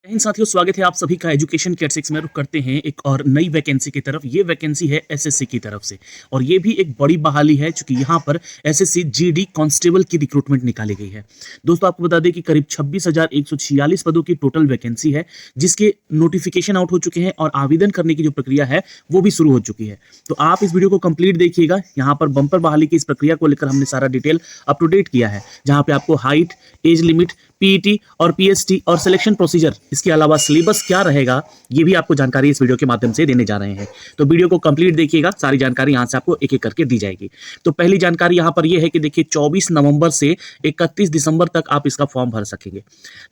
इन साथियों, स्वागत है आप सभी का एजुकेशन कैट में। रुख करते हैं एक और नई वैकेंसी की तरफ। ये वैकेंसी है एसएससी की तरफ से और ये भी एक बड़ी बहाली है, क्योंकि यहाँ पर एसएससी जीडी कांस्टेबल की रिक्रूटमेंट निकाली गई है। दोस्तों, आपको बता दें कि करीब 26,146 पदों की टोटल वैकेंसी है, जिसके नोटिफिकेशन आउट हो चुके हैं और आवेदन करने की जो प्रक्रिया है वो भी शुरू हो चुकी है। तो आप इस वीडियो को कंप्लीट देखिएगा। यहाँ पर बम्पर बहाली की इस प्रक्रिया को लेकर हमने सारा डिटेल अप टू डेट किया है, जहाँ पे आपको हाइट, एज लिमिट, पीईटी और पीएसटी और सिलेक्शन प्रोसीजर, इसके अलावा सिलेबस क्या रहेगा, ये भी आपको जानकारी इस वीडियो के माध्यम से देने जा रहे हैं। तो वीडियो को कंप्लीट देखिएगा, सारी जानकारी यहाँ से आपको एक एक करके दी जाएगी। तो पहली जानकारी यहाँ पर ये है कि देखिए, 24 नवंबर से 31 दिसंबर तक आप इसका फॉर्म भर सकेंगे।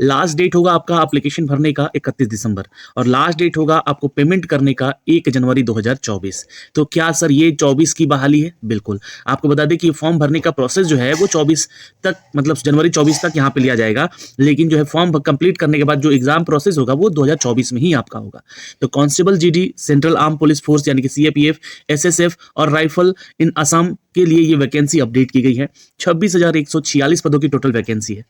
लास्ट डेट होगा आपका एप्लीकेशन भरने का 31 दिसंबर और लास्ट डेट होगा आपको पेमेंट करने का 1 जनवरी 2024। तो क्या सर ये 24 की बहाली है? बिल्कुल। आपको बता दें कि फॉर्म भरने का प्रोसेस जो है वो 24 तक, मतलब जनवरी 24 तक यहाँ पे लिया जाएगा, लेकिन जो है फॉर्म कंप्लीट करने के बाद जो एग्जाम प्रोसेस होगा वो 2024 में ही आपका होगा। तो constable GD, central arm police force यानी कि सीएपीएफ, एसएसएफ और राइफल इन असम के लिए ये वैकेंसी अपडेट की गई है। 26,146 पदों की टोटल वैकेंसी है।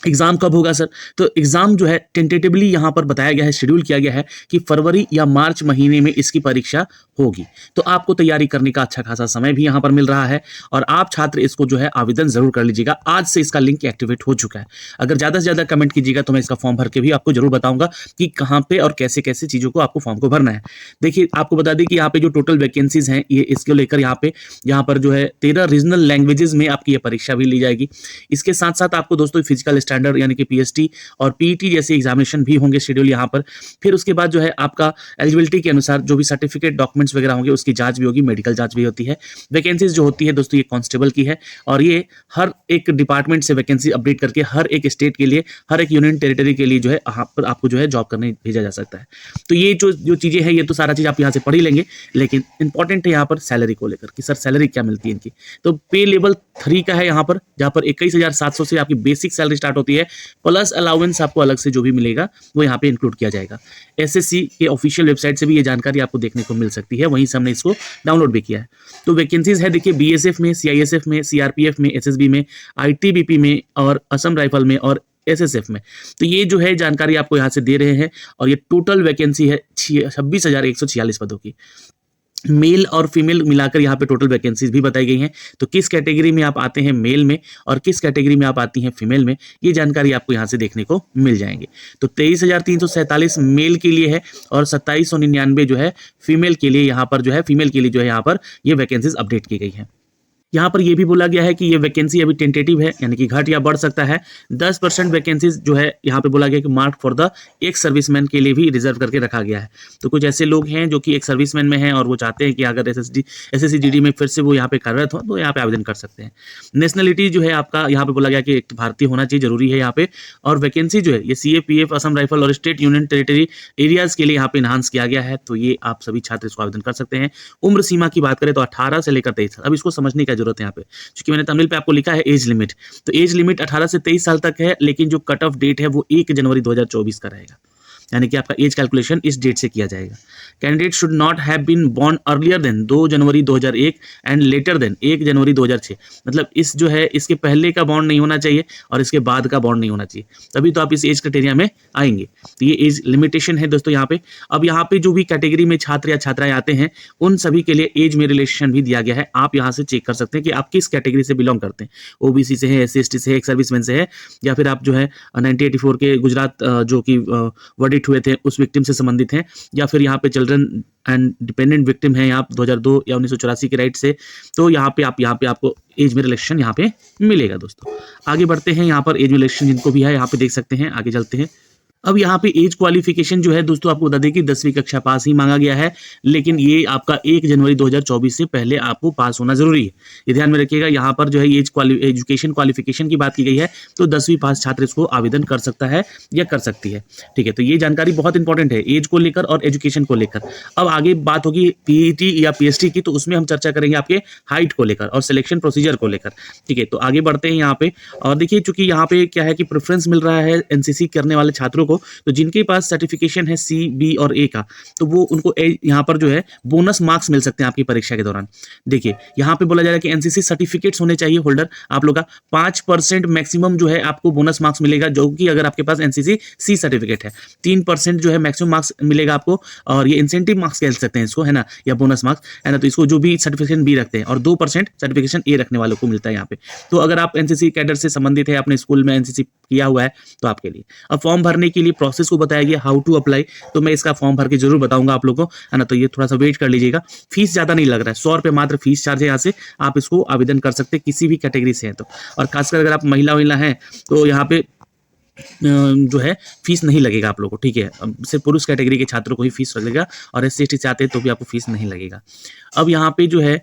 एग्जाम कब होगा सर? तो एग्जाम जो है टेंटेटिवली यहाँ पर बताया गया है, शेड्यूल किया गया है कि फरवरी या मार्च महीने में इसकी परीक्षा होगी। तो आपको तैयारी करने का अच्छा खासा समय भी यहाँ पर मिल रहा है और आप छात्र इसको जो है आवेदन जरूर कर लीजिएगा। आज से इसका लिंक एक्टिवेट हो चुका है। अगर ज़्यादा से ज़्यादा कमेंट कीजिएगा तो मैं इसका फॉर्म भर के भी आपको जरूर बताऊंगा कि कहाँ पे और कैसे कैसे चीज़ों को आपको फॉर्म को भरना है। देखिए, आपको बता दें कि यहाँ पे जो टोटल वैकेंसीज हैं, ये इसको लेकर यहाँ पर जो है 13 रीजनल लैंग्वेजेस में आपकी ये परीक्षा भी ली जाएगी। इसके साथ साथ आपको दोस्तों फिजिकल स्टैंडर्ड यानी कि पीएसटी और पीईटी जैसे एग्जामिनेशन भी होंगे शेड्यूल यहाँ पर। फिर उसके बाद जो है आपका एलिजिबिलिटी के अनुसार जो भी सर्टिफिकेट, डॉक्यूमेंट्स वगैरह होंगे उसकी जांच भी होगी, मेडिकल जांच भी होती है। वैकेंसीज जो होती है दोस्तों, ये कांस्टेबल की है और ये हर एक डिपार्टमेंट से वैकेंसी अपडेट करके हर एक स्टेट के लिए, हर एक यूनियन टेरिटरी के लिए जो है आपको जो है जॉब करने भेजा जा सकता है। तो ये जो चीजें हैं, ये तो सारा चीज आप यहाँ से पढ़ ही लेंगे, लेकिन इंपॉर्टेंट है यहाँ पर सैलरी को लेकर कि सर सैलरी क्या मिलती है इनकी। तो पे लेवल 3 का है यहाँ पर, जहाँ पर 21,700 से आपकी बेसिक सैलरी स्टार्ट होती है, प्लस अलाउंस आपको अलग से जो भी मिलेगा वो यहाँ पे इंक्लूड किया जाएगा। एसएससी के ऑफिशियल वेबसाइट से भी ये जानकारी आपको देखने को मिल सकती है, वहीं से हमने इसको डाउनलोड भी किया है। तो वैकेंसीज है देखिए, बीएसएफ में, सीआईएसएफ में, सीआरपीएफ में, एसएसबी में, आईटीबीपी में और असम राइफल में और एसएसएफ में। तो ये जो है जानकारी आपको यहाँ से दे रहे हैं और ये टोटल वैकेंसी है 26,146 पदों की। मेल और फीमेल मिलाकर यहाँ पे टोटल वैकेंसीज भी बताई गई हैं। तो किस कैटेगरी में आप आते हैं मेल में और किस कैटेगरी में आप आती हैं फीमेल में, ये जानकारी आपको यहाँ से देखने को मिल जाएंगे। तो 23,347 मेल के लिए है और 2799 जो है फीमेल के लिए, यहाँ पर जो है फीमेल के लिए जो है यहाँ पर ये वैकेंसीज अपडेट की गई है। यहाँ पर यह भी बोला गया है कि ये वैकेंसी अभी टेंटेटिव है, यानी कि घट या बढ़ सकता है। 10% वैकेंसीज जो है यहाँ पे बोला गया कि मार्क फॉर द एक सर्विसमैन के लिए भी रिजर्व करके रखा गया है। तो कुछ ऐसे लोग हैं जो कि एक सर्विसमैन में हैं और वो चाहते हैं कि अगर एसएससी जीडी में फिर से वो यहाँ पे कार्यरत हो तो यहाँ पे आवेदन कर सकते हैं। नेशनलिटी जो है आपका यहाँ पे बोला गया कि एक भारतीय होना चाहिए, जरूरी है यहाँ पे। और वैकेंसी जो है ये सीएपीएफ, असम राइफल और स्टेट यूनियन टेरिटरी एरियाज के लिए यहाँ पे इन्हांस किया गया है। तो ये आप सभी छात्र इसको आवेदन कर सकते हैं। उम्र सीमा की बात करें तो 18 से लेकर 23 साल। अब इसको समझने का जरूरत है यहाँ पे, क्योंकि मैंने तमिल पे आपको लिखा है एज लिमिट। तो एज लिमिट 18 से 23 साल तक है, लेकिन जो कट ऑफ डेट है वो 1 जनवरी 2024 का रहेगा, यानी कि आपका एज कैलकुलेशन इस डेट से किया जाएगा। Candidate should not have been born earlier than 2 January 2001 and later than 1 January 2006। मतलब इस जो है इसके पहले का बॉन्ड नहीं होना चाहिए और इसके बाद का बॉन्ड नहीं होना चाहिए, तभी तो आप इस एज क्राइटेरिया में आएंगे। तो ये एज लिमिटेशन है दोस्तों यहाँ पे। अब यहाँ पे जो भी कैटेगरी में छात्र या छात्राएं आते हैं उन सभी के लिए एज में रिलेशन भी दिया गया है। आप यहाँ से चेक कर सकते हैं कि आप किस कैटेगरी से बिलोंग करते हैं। ओबीसी से है, SC/ST से है, एक सर्विसमैन से है, या फिर आप जो है 1984 के गुजरात जो कि वर्डिक्ट हुए थे उस विक्टिम से संबंधित हैं, या फिर यहाँ पे चिल्ड्रन एंड डिपेंडेंट विक्टिम है यहाँ 2002 या 1984 के राइट से। तो यहाँ पे आपको एज में रिलेक्शन यहाँ पे मिलेगा दोस्तों। आगे बढ़ते हैं, यहाँ पर एज में रिलेक्शन जिनको भी है यहाँ पे देख सकते हैं। आगे चलते हैं। अब यहाँ पे एज क्वालिफिकेशन जो है दोस्तों, आपको बता दें कि 10वीं कक्षा पास ही मांगा गया है, लेकिन ये आपका 1 जनवरी 2024 से पहले आपको पास होना जरूरी है। ये ध्यान में रखिएगा। यहाँ पर जो है एजुकेशन क्वालिफिकेशन की बात की गई है, तो 10वीं पास छात्र इसको आवेदन कर सकता है या कर सकती है। ठीक है, तो ये जानकारी बहुत इंपॉर्टेंट है एज को लेकर और एजुकेशन को लेकर। अब आगे बात होगी पीईटी या पीएसटी की, तो उसमें हम चर्चा करेंगे आपके हाइट को लेकर और सिलेक्शन प्रोसीजर को लेकर। ठीक है, तो आगे बढ़ते हैं यहाँ पे। और देखिए, चूंकि यहाँ पे क्या है कि प्रेफरेंस मिल रहा है एनसीसी करने वाले छात्रों को, तो जिनके पास सर्टिफिकेशन है सी, बी और ए का, तो वो उनको यहाँ पर जो है बोनस मार्क्स मिल सकते हैं आपकी परीक्षा के दौरान। देखिए यहाँ पे बोला जा रहा है कि एनसीसी सर्टिफिकेट्स होने चाहिए होल्डर आप लोग का, 5% मैक्सिमम जो है आपको बोनस मार्क्स मिलेगा, जो कि अगर आपके पास एनसीसी सी सर्टिफिकेट है। 3% जो है मैक्सिमम मार्क्स मिलेगा आपको, और ये इंसेंटिव मार्क्स कह सकते हैं इसको, है ना, या बोनस मार्क्स, है ना। तो इसको जो भी सर्टिफिकेशन बी रखते हैं, और 2% सर्टिफिकेशन ए रखने वालों को मिलता है यहाँ पे। तो अगर आप एनसीसी कैडर से संबंधित है, अपने स्कूल में एनसीसी किया हुआ है, तो आपके लिए। अब फॉर्म भरने के लिए प्रोसेस को बताया गया, हाउ टू अप्लाई, तो मैं इसका फॉर्म भर के जरूर बताऊंगा आप लोगों को, है ना। तो ये थोड़ा सा वेट कर लीजिएगा। फीस ज्यादा नहीं लग रहा है, 100 रुपये मात्र फीस चार्ज है। यहाँ से आप इसको आवेदन कर सकते हैं किसी भी कैटेगरी से हैं तो, और खासकर अगर आप महिला हैं तो यहाँ पे जो है फीस नहीं लगेगा आप लोगों को, ठीक है। अब सिर्फ पुरुष कैटेगरी के छात्रों को ही फीस लगेगा, और SC/ST से आते हैं तो भी आपको फीस नहीं लगेगा। अब यहाँ पे जो है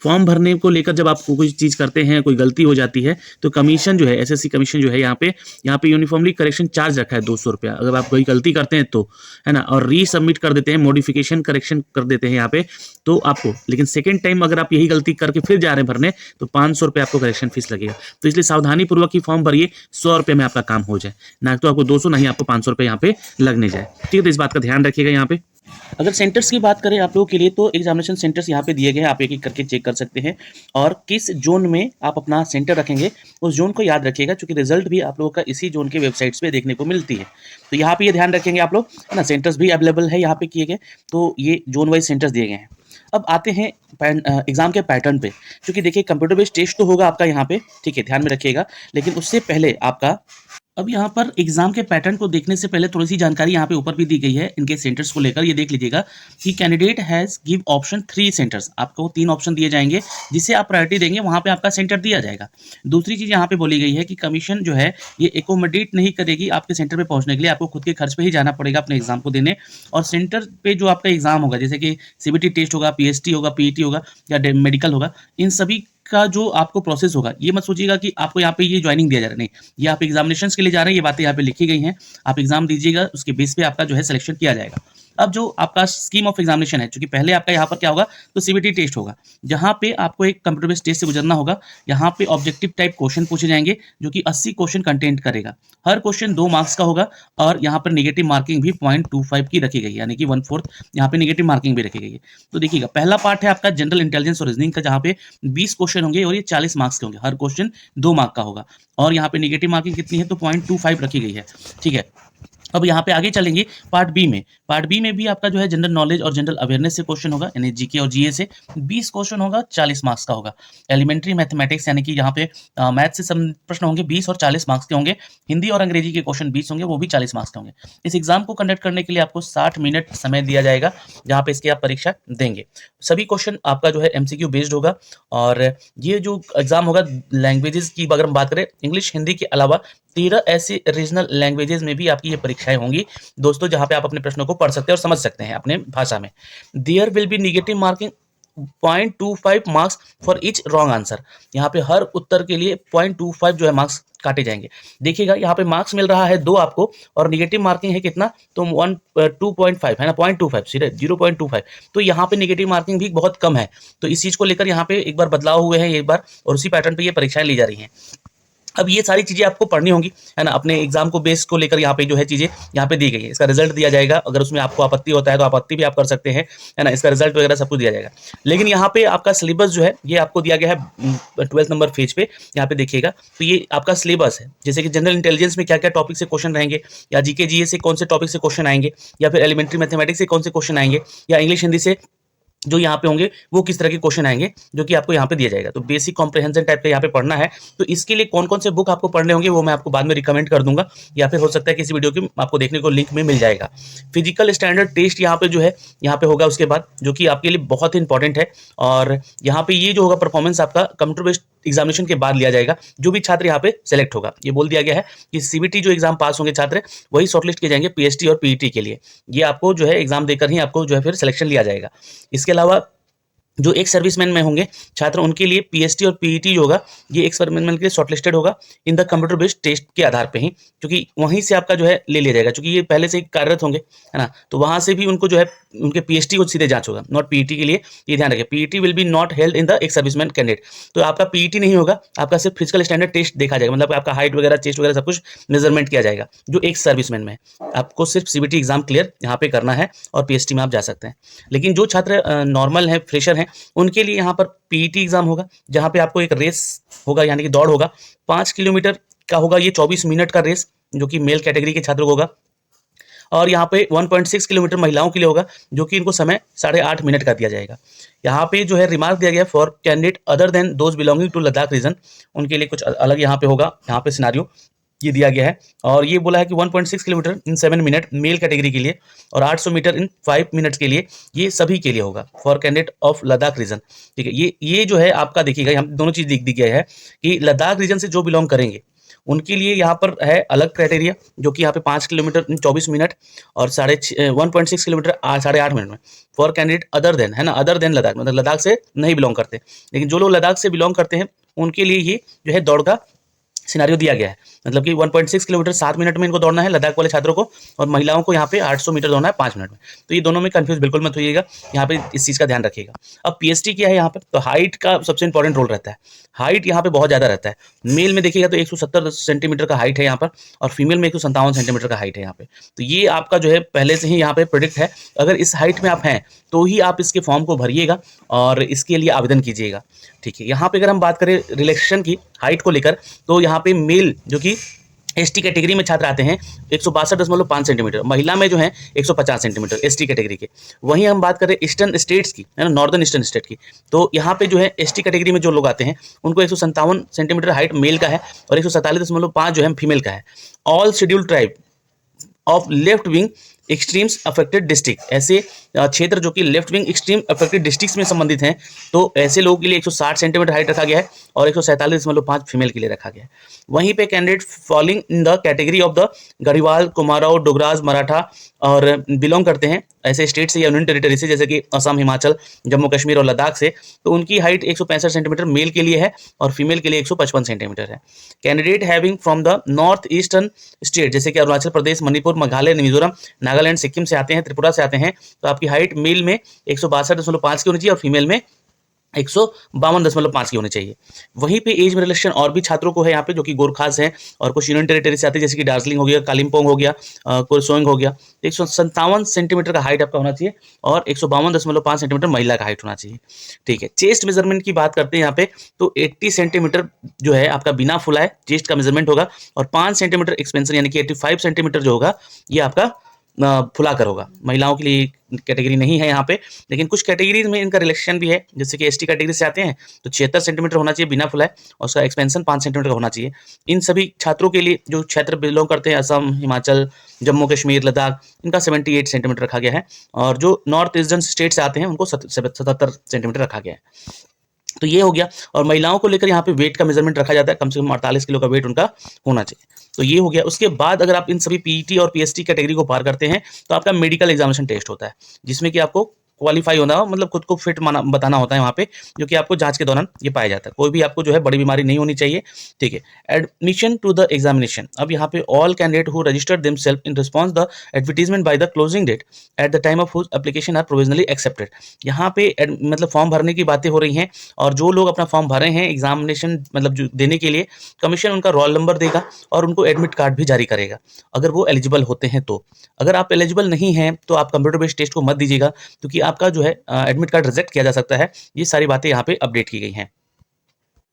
फॉर्म भरने को लेकर जब आप कोई चीज़ करते हैं, कोई गलती हो जाती है, तो कमीशन जो है, SSC कमीशन जो है यहाँ पे यूनिफॉर्मली करेक्शन चार्ज रखा है 200 रुपया, अगर आप कोई गलती करते हैं तो, है ना, और रीसबमिट कर देते हैं, मॉडिफिकेशन करेक्शन कर देते हैं यहाँ पे, तो आपको, लेकिन सेकेंड टाइम अगर आप यही गलती करके फिर जा रहे हैं भरने, तो 500 रुपये आपको करेक्शन फीस लगेगा। तो इसलिए सावधानी पूर्वक ही फॉर्म भरिए, 100 रुपये में आपका काम हो जाए, ना तो आपको 200, नहीं आपको 500 रुपये यहाँ पे लगने जाए, ठीक है। तो इस बात का ध्यान रखिएगा यहाँ पे। अगर सेंटर्स की बात करें आप लोगों के लिए, तो एग्जामिनेशन सेंटर्स यहाँ पे दिए गए हैं, आप एक एक करके चेक कर सकते हैं, और किस जोन में आप अपना सेंटर रखेंगे उस जोन को याद रखिएगा, क्योंकि रिजल्ट भी आप लोगों का इसी जोन के वेबसाइट्स पे देखने को मिलती है। तो यहाँ पे ये ध्यान रखेंगे आप लोग, है ना। सेंटर्स भी अवेलेबल है यहाँ पे किए गए, तो ये जोन वाइज सेंटर्स दिए गए हैं। अब आते हैं एग्जाम के पैटर्न पे, क्योंकि देखिए कंप्यूटर बेस्ड टेस्ट तो होगा आपका यहाँ पे, ठीक है, ध्यान में रखिएगा, लेकिन उससे पहले आपका, अब यहाँ पर एग्जाम के पैटर्न को देखने से पहले थोड़ी सी जानकारी यहाँ पे ऊपर भी दी गई है इनके सेंटर्स को लेकर, ये देख लीजिएगा कि candidate has give option 3 centres, आपको 3 ऑप्शन दिए जाएंगे, जिसे आप प्रायोरिटी देंगे वहाँ पे आपका सेंटर दिया जाएगा। दूसरी चीज़ यहाँ पे बोली गई है कि कमीशन जो है ये एकोमोडेट नहीं करेगी आपके सेंटर पे पहुँचने के लिए, आपको खुद के खर्च पे ही जाना पड़ेगा अपने एग्जाम को देने, और सेंटर पे जो आपका एग्जाम होगा, जैसे कि CBT टेस्ट होगा, PST होगा, PET होगा या मेडिकल होगा, इन सभी का जो आपको प्रोसेस होगा, ये मत सोचिएगा कि आपको यहाँ पे ये ज्वाइनिंग दिया जा रहा है, नहीं, ये आप एग्जामिनेशंस के लिए जा रहे हैं, ये बातें यहाँ पे लिखी गई हैं, आप एग्जाम दीजिएगा, उसके बेस पे आपका जो है सिलेक्शन किया जाएगा। अब जो आपका स्कीम ऑफ एग्जामिनेशन है, क्योंकि पहले आपका यहाँ पर क्या होगा, तो CBT टेस्ट होगा, जहाँ पे आपको एक कंप्यूटर बेस्ड टेस्ट से गुजरना होगा, यहाँ पे ऑब्जेक्टिव टाइप क्वेश्चन पूछे जाएंगे, जो कि 80 क्वेश्चन कंटेंट करेगा, हर क्वेश्चन 2 मार्क्स का होगा, और यहाँ पर नेगेटिव मार्किंग भी 0.25 की रखी गई है, यानी कि 1/4 यहाँ पे नेगेटिव मार्किंग भी रखी गई है। तो देखिएगा, पहला पार्ट है आपका जनरल इंटेलिजेंस और रीजनिंग का, जहाँ पे 20 क्वेश्चन होंगे और ये 40 मार्क्स के होंगे, हर क्वेश्चन 2 मार्क का होगा, और यहाँ पे नेगेटिव मार्किंग कितनी है, तो 0.25 रखी गई है, ठीक है। अब यहाँ पे आगे चलेंगे पार्ट बी में। पार्ट बी में भी आपका जो है जनरल नॉलेज और जनरल अवेयरनेस से क्वेश्चन होगा, यानी जीके और जीए से 20 क्वेश्चन होगा, 40 मार्क्स का होगा। एलिमेंट्री मैथमेटिक्स यानी कि यहाँ पे मैथ से प्रश्न होंगे 20 और 40 मार्क्स के होंगे। हिंदी और अंग्रेजी के क्वेश्चन 20 होंगे, वो भी 40 मार्क्स के होंगे। इस एग्जाम को कंडक्ट करने के लिए आपको 60 मिनट समय दिया जाएगा, जहाँ पे इसकी आप परीक्षा देंगे। सभी क्वेश्चन आपका जो है MCQ बेस्ड होगा, और ये जो एग्जाम होगा, लैंग्वेजेस की अगर हम बात करें, इंग्लिश हिंदी के अलावा 13 ऐसी रीजनल लैंग्वेजेस में भी आपकी ये परीक्षाएं होंगी दोस्तों, जहां पे आप अपने प्रश्नों को पढ़ सकते हैं और समझ सकते हैं अपने भाषा में। There will be negative marking 0.25 marks for each wrong answer. यहाँ पे हर उत्तर के लिए 0.25 जो है मार्क्स काटे जाएंगे। देखिएगा यहाँ पे मार्क्स मिल रहा है 2 आपको, और नेगेटिव मार्किंग है कितना, तो 2.5 है ना, 0.25 सीधे 0.25। तो यहाँ पे नेगेटिव मार्किंग भी बहुत कम है, तो इस चीज को लेकर यहाँ पे एक बार बदलाव हुए हैं एक बार, और उसी पैटर्न पे ये परीक्षाएं ली जा रही हैं। अब ये सारी चीजें आपको पढ़नी होंगी, है ना, अपने एग्जाम को बेस को लेकर यहाँ पे जो है चीजें यहाँ पे दी गई है। इसका रिजल्ट दिया जाएगा, अगर उसमें आपको आपत्ति होता है तो आपत्ति भी आप कर सकते हैं, है ना, इसका रिजल्ट वगैरह सब कुछ दिया जाएगा। लेकिन यहाँ पे आपका सिलेबस जो है ये आपको दिया गया है 12th नंबर पेज पे, यहाँ पे देखिएगा। तो ये आपका सिलेबस है, जैसे कि जनरल इंटेलिजेंस में क्या क्या टॉपिक से क्वेश्चन रहेंगे, या जीके जीए से कौन से टॉपिक से क्वेश्चन आएंगे, या फिर एलिमेंट्री मैथमेटिक्स से कौन से क्वेश्चन आएंगे, या इंग्लिश हिंदी से जो यहाँ पे होंगे वो किस तरह के क्वेश्चन आएंगे, जो कि आपको यहाँ पे दिया जाएगा। तो बेसिक कॉम्प्रिहेंशन टाइप का यहाँ पे पढ़ना है, तो इसके लिए कौन कौन से बुक आपको पढ़ने होंगे वो मैं आपको बाद में रिकमेंड कर दूंगा, या फिर हो सकता है किसी वीडियो की आपको देखने को लिंक में मिल जाएगा। फिजिकल स्टैंडर्ड टेस्ट यहाँ पे जो है यहाँ पे होगा उसके बाद, जो कि आपके लिए बहुत ही इंपॉर्टेंट है। और यहाँ पे ये जो होगा परफॉर्मेंस आपका कंप्यूटर बेस्ड एग्जामिनेशन के बाद लिया जाएगा। जो भी छात्र यहाँ पे सेलेक्ट होगा, ये बोल दिया गया है कि CBT जो एग्जाम पास होंगे छात्र, वही शॉर्टलिस्ट किए जाएंगे PST और PET के लिए। ये आपको जो है एग्जाम देकर ही आपको जो है फिर सिलेक्शन लिया जाएगा। इसके अलावा जो एक सर्विसमैन में होंगे छात्र, उनके लिए पीएसटी और पीईटी जो होगा ये एक सर्विसमैन के लिए शॉर्टलिस्टेड होगा in the computer based test के आधार पे ही, क्योंकि वहीं से आपका जो है ले लिया जाएगा, क्योंकि ये पहले से ही कार्यरत होंगे, है ना, तो वहां से भी उनको जो है उनके पीएसटी को सीधे जांच होगा, नॉट पीईटी के लिए, ये ध्यान रखें। PET will be not held in the एक सर्विसमैन कैंडिडेट, तो आपका पीईटी नहीं होगा, आपका सिर्फ फिजिकल स्टैंडर्ड टेस्ट देखा जाएगा, मतलब आपका हाइट वगैरह, चेस्ट वगैरह सब कुछ मेजरमेंट किया जाएगा जो एक सर्विसमैन में है। आपको सिर्फ सीबीटी एग्जाम क्लियर यहाँ पे करना है और पीएसटी में आप जा सकते हैं। लेकिन जो छात्र नॉर्मल है, फ्रेशर हैं, उनके लिए यहाँ पर पीईटी एग्जाम होगा, जहाँ पे आपको एक रेस होगा, यानी कि दौड़ होगा, 5 किलोमीटर का होगा, ये 24 मिनट का रेस जो कि मेल कैटेगरी के छात्रों को होगा, और यहाँ पे 1.6 किलोमीटर महिलाओं के लिए होगा, जो कि इनको समय 8.5 मिनट का दिया जाएगा। यहाँ पे जो है रिमार्क दिया गया for candidate other than those belonging to Ladakh region, उनके लिए कुछ अलग यहाँ पे होगा, यहाँ पे सिनारियो ये दिया गया है, और ये बोला है कि 1.6 किलोमीटर इन 7 मिनट मेल कैटेगरी के लिए और 800 मीटर इन 5 मिनट्स के लिए, ये सभी के लिए होगा for candidate of Ladakh region. ठीक है, ये जो है आपका देखिएगा, हम दोनों चीज दिख गया है कि लद्दाख रीजन से जो बिलोंग करेंगे उनके लिए यहाँ पर है अलग क्राइटेरिया, जो कि यहाँ पे 5 किलोमीटर इन 24 मिनट और 1.6 किलोमीटर 8.5 मिनट में फॉर कैंडिडेट अदर देन, है ना, अदर देन लद्दाख, मतलब लद्दाख से नहीं बिलोंग करते। लेकिन जो लोग लद्दाख से बिलोंग करते हैं उनके लिए ये जो है दौड़ का सिनारियो दिया गया है, मतलब कि 1.6 किलोमीटर 7 मिनट में इनको दौड़ना है लद्दाख वाले छात्रों को, और महिलाओं को यहाँ पे 800 मीटर दौड़ना है 5 मिनट में। तो ये दोनों में कंफ्यूज बिल्कुल मत होइएगा, यहाँ पे इस चीज़ का ध्यान रखिएगा। अब पीएसटी क्या है यहाँ पे, तो हाइट का सबसे इंपॉर्टेंट रोल रहता है, हाइट यहाँ पे बहुत ज़्यादा रहता है। मेल में देखिएगा तो 170 सेंटीमीटर का हाइट है यहाँ पर, और फीमेल में 157 सेंटीमीटर का हाइट है यहाँ पे। तो ये आपका जो है पहले से ही यहाँ पे प्रोडिक्ट है, अगर इस हाइट में आप हैं तो ही आप इसके फॉर्म को भरिएगा और इसके लिए आवेदन कीजिएगा। ठीक है, यहाँ पे अगर हम बात करें रिलैक्सेशन की हाइट को लेकर, तो यहाँ पे मेल जो कि एसटी कैटेगरी में छात्र आते हैं 162.5 सेंटीमीटर, महिला में जो है 150 सेंटीमीटर एसटी कैटेगरी के। वहीं हम बात करें ईस्टर्न स्टेट्स की, है ना, नॉर्दर्न ईस्टर्न स्टेट की, तो यहाँ पे जो है एसटी कैटेगरी में जो लोग आते हैं उनको 157 सेंटीमीटर हाइट मेल का है और 147.5 जो है फीमेल का है। All scheduled tribe of left wing extremes affected district, ऐसे क्षेत्र जो कि left wing extreme affected districts में संबंधित हैं, तो ऐसे लोगों के लिए 160 सेंटीमीटर हाइट रखा गया है और 147.5 फीमेल के लिए रखा गया है। वहीं पे candidate falling in the category of the Garhwal, Kumaon, Dogras, Maratha और बिलोंग करते हैं ऐसे स्टेट से या यूनियन टेरिटरी से, जैसे कि असम, हिमाचल, जम्मू कश्मीर और लद्दाख से, तो उनकी हाइट 165 सेंटीमीटर मेल के लिए है और फीमेल के लिए 155 सेंटीमीटर है। Candidate having from the north eastern state, जैसे कि अरुणाचल प्रदेश, मणिपुर, मेघालय, मिजोरम, नागालैंड, सिक्किम से आते हैं, त्रिपुरा से आते हैं, तो आपकी हाइट मेल में 162.5 की होनी चाहिए और फीमेल में 152.5 की होनी चाहिए। वहीं पे एज में रिलेक्शन और भी छात्रों को है यहाँ पे, जो कि गोरखास हैं और कुछ यूनियन टेरिटरी से आते हैं, जैसे कि दार्जिलिंग हो गया, कालिम्पोंग हो गया, कुरसोंग हो गया। 157 सेंटीमीटर का हाइट आपका होना चाहिए और 152.5 सेंटीमीटर महिला का हाइट होना चाहिए। ठीक है, चेस्ट मेजरमेंट की बात करते हैं यहाँ पे, तो 80 सेंटीमीटर जो है आपका बिना फुलाए चेस्ट का मेजरमेंट होगा और 5 सेंटीमीटर एक्सपेंशन यानी कि 85 सेंटीमीटर जो होगा ये आपका फुला कर होगा। महिलाओं के लिए कैटेगरी नहीं है यहाँ पे, लेकिन कुछ कैटेगरीज में इनका रिलेक्शन भी है, जैसे कि एसटी कैटेगरी से आते हैं तो 76 सेंटीमीटर होना चाहिए बिना फुलाए और उसका एक्सपेंशन 5 सेंटीमीटर का होना चाहिए। इन सभी छात्रों के लिए जो क्षेत्र बिलोंग करते हैं असम, हिमाचल, जम्मू कश्मीर, लद्दाख, इनका 78 सेंटीमीटर रखा गया है और जो नॉर्थ ईस्टर्न स्टेट से आते हैं उनको 77 सेंटीमीटर रखा गया है। तो ये हो गया। और महिलाओं को लेकर यहाँ पे वेट का मेजरमेंट रखा जाता है, कम से कम 48 किलो का वेट उनका होना चाहिए। तो ये हो गया। उसके बाद अगर आप इन सभी पीईटी और पीएसटी कैटेगरी को पार करते हैं तो आपका मेडिकल एग्जामिनेशन टेस्ट होता है, जिसमें कि आपको क्वालिफाई होना हो, मतलब खुद को फिट बताना होता है वहाँ पे, जो कि आपको जांच के दौरान ये पाया जाता है। कोई भी आपको जो है बड़ी बीमारी नहीं होनी चाहिए। ठीक है, एडमिशन टू द एग्जामिनेशन। अब यहाँ पे all candidate who registered themselves in response the advertisement by the closing date at the time of whose application are provisionally accepted. यहाँ पे मतलब फॉर्म भरने की बातें हो रही हैं और जो लोग अपना फॉर्म भरे हैं एग्जामिनेशन मतलब जो देने के लिए, कमीशन उनका रोल नंबर देगा और उनको एडमिट कार्ड भी जारी करेगा अगर वो एलिजिबल होते हैं। तो अगर आप एलिजिबल नहीं हैं तो आप कंप्यूटर बेस्ड टेस्ट को मत दीजिएगा, क्योंकि आपका जो है एडमिट कार्ड रिजेक्ट किया जा सकता है। ये सारी बातें यहाँ पे अपडेट की गई हैं।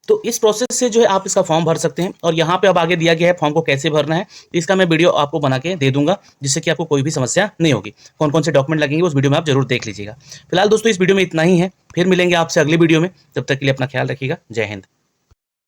तो इस प्रोसेस से जो है आप इसका फॉर्म भर सकते हैं और यहाँ पे अब आगे दिया गया है फॉर्म को कैसे भरना है, तो इसका मैं वीडियो आपको बना के दे दूंगा, जिससे कि आपको कोई भी समस्या नहीं होगी। कौन कौन से डॉक्यूमेंट लगेंगे उस वीडियो में आप जरूर देख लीजिएगा। फिलहाल दोस्तों इस वीडियो में इतना ही है, फिर मिलेंगे आपसे अगली वीडियो में। तब तक के लिए अपना ख्याल रखिएगा। जय हिंद।